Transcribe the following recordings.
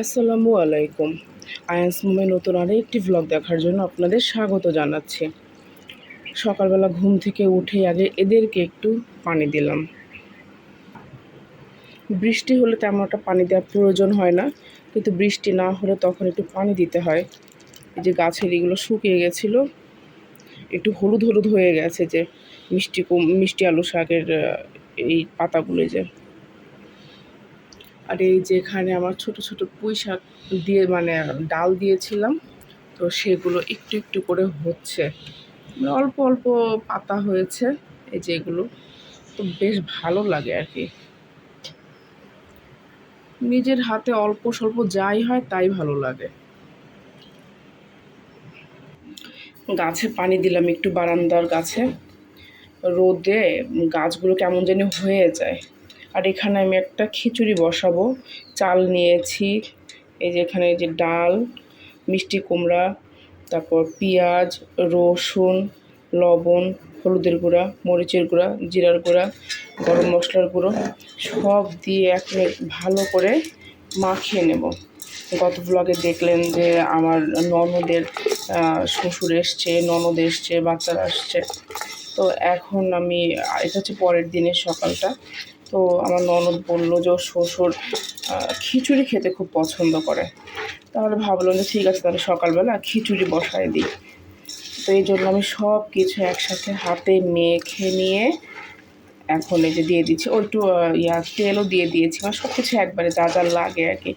আসসালামু আলাইকুম। আয়ান্স মুমে নতুন আরেকটি ভ্লগ দেখার জন্য আপনাদের স্বাগত জানাচ্ছি। সকালবেলা ঘুম থেকে উঠে আগে এদেরকে একটু পানি দিলাম। বৃষ্টি হলে তেমন একটা পানি দেওয়ার প্রয়োজন হয় না, কিন্তু বৃষ্টি না হলে তখন একটু পানি দিতে হয়। এই যে গাছের এগুলো শুকিয়ে গেছিলো, একটু হলুদ হলুদ হয়ে গেছে, যে মিষ্টি আলু শাকের এই পাতাগুলো যে। আর এই যে এখানে আমার ছোট ছোট পুঁই শাক দিয়ে ডাল দিয়েছিলাম, তো সেগুলো একটু একটু করে হচ্ছে, অল্প অল্প পাতা হয়েছে। এই যে এগুলো তো বেশ ভালো লাগে আর কি, নিজের হাতে অল্প স্বল্প যাই হয় তাই ভালো লাগে। গাছে পানি দিলাম একটু, বারান্দার গাছে রোদে গাছগুলো কেমন জানি হয়ে যায়। আর এখানে আমি একটা খিচুড়ি বসাবো, চাল নিয়েছি। এই যে এখানে এই যে ডাল, মিষ্টি কুমড়া, তারপর পেঁয়াজ, রসুন, লবণ, হলুদের গুঁড়া, মরিচের গুঁড়া, জিরার গুঁড়া, গরম মশলার গুঁড়ো সব দিয়ে এখন ভালো করে মাখিয়ে নেব। গত ব্লগে দেখলেন যে আমার ননদের শ্বশুর এসছে, ননদ এসছে, বাচ্চারা আসছে। তো এখন আমি, এটা হচ্ছে পরের দিনের সকালটা, তো আমার ননদ বললো যে ওর শ্বশুর খিচুড়ি খেতে খুব পছন্দ করে। তাহলে ভাবলাম যে ঠিক আছে, তাহলে সকালবেলা খিচুড়ি বসায় দিই। তো এই জন্য আমি সব কিছু একসাথে হাতে মেখে নিয়ে এখন এই যে দিয়ে দিচ্ছি। ও একটু তেলও দিয়ে দিয়েছি, মানে সব কিছু একবারে যা যা লাগে আর কি।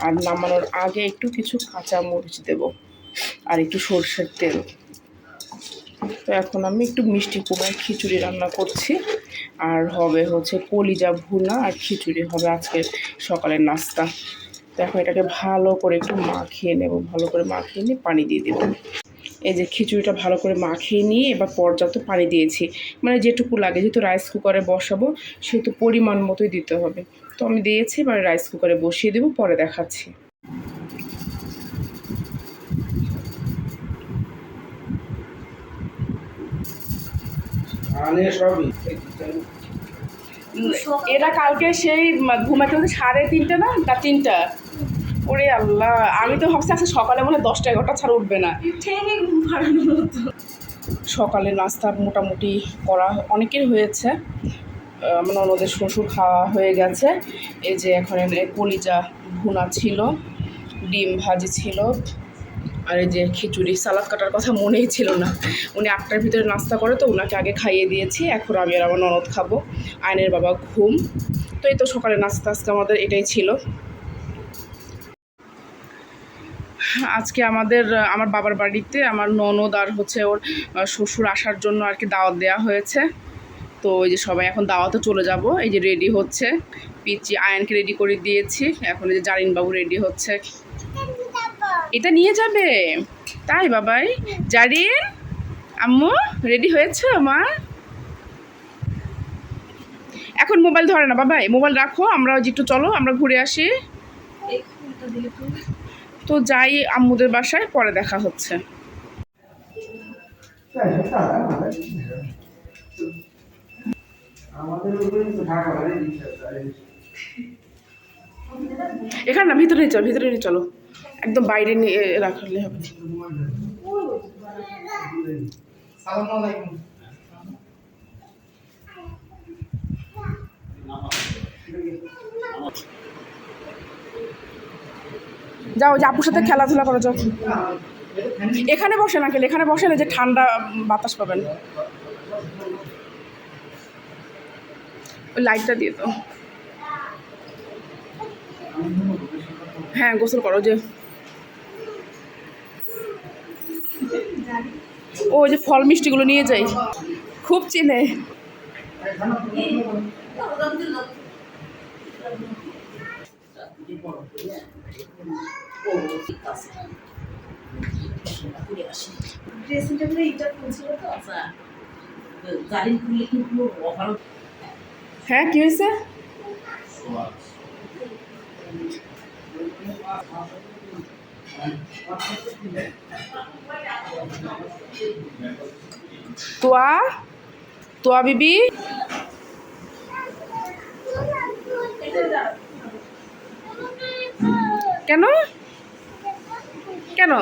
আর নামানোর আগে একটু কিছু কাঁচা মরিচ দেবো আর একটু সরষের তেল। তো এখন আমি একটু মিষ্টি কুমড়ার খিচুড়ি রান্না করছি, আর হবে হচ্ছে কলিজা ভুনা আর খিচুড়ি হবে আজকের সকালের নাস্তা। তো এখন এটাকে ভালো করে একটু মাখিয়ে নেব, ভালো করে মাখিয়ে নিয়ে পানি দিয়ে দেবো। এই যে খিচুড়িটা ভালো করে মাখিয়ে নিয়ে এবার পর্যাপ্ত পানি দিয়েছি, মানে যেটুকু লাগে, যেহেতু রাইস কুকারে বসাবো সেহেতু পরিমাণ মতোই দিতে হবে। তো আমি দিয়েছি, এবার রাইস কুকারে বসিয়ে দেবো, পরে দেখাচ্ছি। এরা কালকে সেই ঘুমাতে হচ্ছে 3:30 না 3টা। ওরে আল্লাহ, আমি তো ভাবছি আজকে সকালে মনে হয় 10টা-11টা ছাড়া উঠবে না। সকালে নাস্তা মোটামুটি করা অনেকের হয়েছে। আমার ননদের শ্বশুর খাওয়া হয়ে গেছে। এই যে এখন কলিজা ভুনা ছিল, ডিম ভাজি ছিল, আর এই যে খিচুড়ি। সালাদ কাটার কথা মনেই ছিল না, উনি 8টার ভিতরে নাস্তা করে, তো ওনাকে আগে খাইয়ে দিয়েছি। এখন আমি আর আমার ননদ খাবো। আয়নের বাবা ঘুম। তো এই তো সকালে নাস্তা আজকে আমাদের এটাই ছিল। আজকে আমার বাবার বাড়িতে আমার ননদ আর হচ্ছে ওর শ্বশুর আসার জন্য আর কি দাওয়াত দেওয়া হয়েছে। তো ওই যে সবাই এখন দাওয়াতে চলে যাব। এই যে রেডি হচ্ছে, পিচি আয়নকে রেডি করে দিয়েছি, এখন এই যে জারিনবাবু রেডি হচ্ছে। এটা নিয়ে যাবে তাই বাবাই? জারিন, আম্মু রেডি হয়েছে মা? এখন মোবাইল ধরে না বাবাই, মোবাইল রাখো, আমরা একটু চলো আমরা ঘুরে আসি। তো যাই আম্মুদের বাসায়, পরে দেখা হচ্ছে। এখানে না, ভিতরে চলো, ভিতরে নিয়ে চলো, একদম বাইরে নিয়ে রাখলে হবে। যাও, যে আপুর সাথে খেলাধুলা করো, যাও। এখানে বসে না, খেলে এখানে বসে না, যে ঠান্ডা বাতাস পাবেন। ওই লাইটটা দিয়ে দাও। হ্যাঁ, গোসল করো। যে ও যে ফল মিষ্টিগুলো নিয়ে যাই, খুব চিনে। হ্যাঁ, কি হয়েছে? তোয়া, তোয়া বিবি, কেন কেন?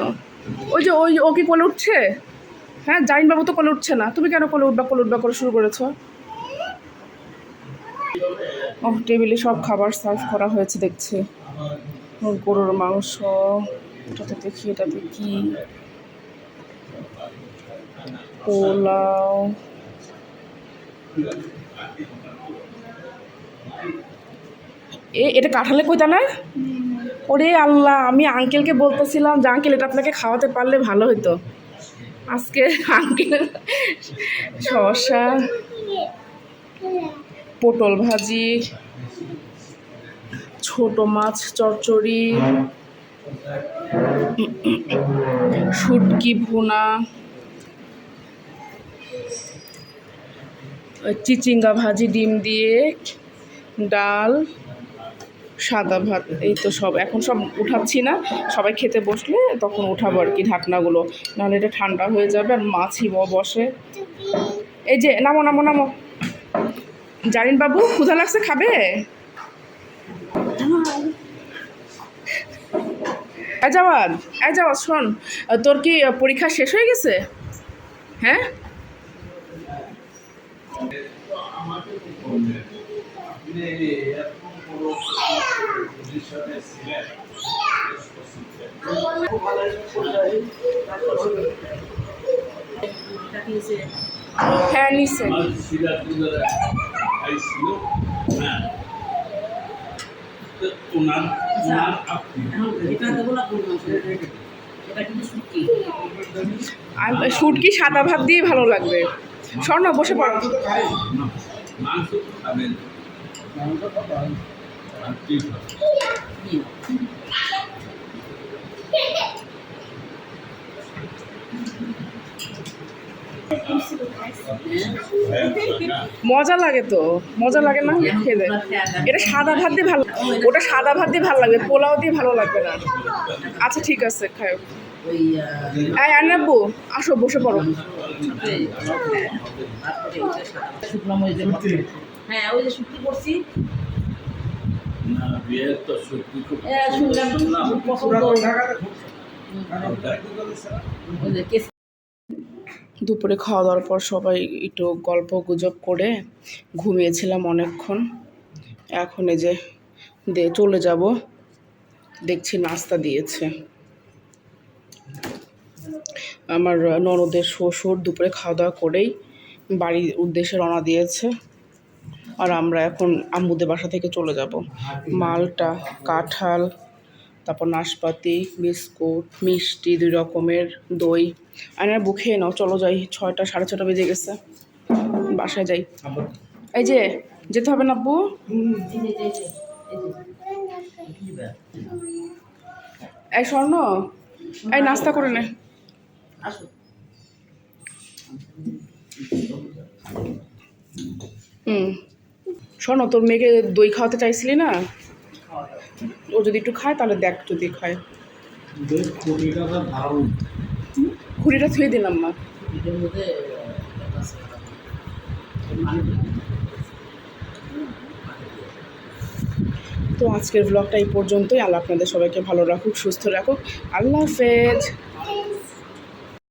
ওই যে ও কি কোলে উঠছে? হ্যাঁ, জাইন বাবু তো কোলে উঠছে না, তুমি কেন কোলে উঠবা করে শুরু করেছো? ও টেবিলে সব খাবার সার্ভ করা হয়েছে দেখছি। গরুর মাংস, এটাতে দেখি এটাতে কি, পোলাও, এটা কাঁঠালের কইতা না? ওরে আল্লাহ, আমি আঙ্কেলকে বলতেছিলাম যে আঙ্কেল এটা আপনাকে খাওয়াতে পারলে ভালো হতো। আজকে আঙ্কেল শসা, পটল ভাজি, ছোট মাছ চচ্চড়ি, শুটকি ভুনা, চিচিঙ্গা ভাজি ডিম দিয়ে, ডাল, সাদা ভাত, এই তো সব। এখন সব উঠাচ্ছি না, সবাই খেতে বসলে তখন উঠাবো আর কি ঢাকনাগুলো, নাহলে এটা ঠান্ডা হয়ে যাবে আর মাছি বসে। এই যে নামো নামো নামো, জারিন বাবু ক্ষুধা লাগছে, খাবে? এই যাওয়াজ শোন, তোর কি পরীক্ষা শেষ হয়ে গেছে? হ্যাঁ, হ্যাঁ নিশ্চয়। শুটকি সাদা ভাত দিয়ে ভালো লাগবে। স্বর্ণ বসে পড়ো। মজা লাগে তো, মজা লাগে না খেলে? এটা সাদা ভাত দিয়ে ভালো, ওটা সাদা ভাত দিয়ে ভালো লাগবে, পোলাও দিয়ে ভালো লাগবে না। আচ্ছা ঠিক আছে, খাও। এই আন্নাব্বু আসো, বসে পড়ো। হ্যাঁ, ওই যে শুটকি করছি। দুপুরে খাওয়া দাওয়ার পর সবাই একটু গল্প গুজব করে ঘুমিয়েছিলাম অনেকক্ষণ। এখন এই যে চলে যাব, দেখছি নাস্তা দিয়েছে। আমার ননদের শ্বশুর দুপুরে খাওয়া দাওয়া করেই বাড়ির উদ্দেশ্যে রওনা দিয়েছে, আর আমরা এখন আম্মুদের বাসা থেকে চলে যাব। মালটা, কাঁঠাল, তারপর নাশপাতি, বিস্কুট, মিষ্টি 2 রকমের, দই। আয়নার বুকে নাও, চলো যাই, 6টা 6:30 বেজে গেছে, বাসায় যাই। এই যে যেতে হবে না আব্বু? এই স্বর্ণ, এই নাস্তা করে নে। স্বর্ণ, তোর মেয়েকে দই খাওয়াতে চাইছিলি না? ও যদি একটু খায় তাহলে দেখ, যদি খায়। খুঁড়িটা থুয়ে দিলাম মা। তো আজকের ব্লগটা এই পর্যন্তই। আল্লাহ আপনাদের সবাইকে ভালো রাখুক, সুস্থ রাখুক। আল্লাহ হাফেজ।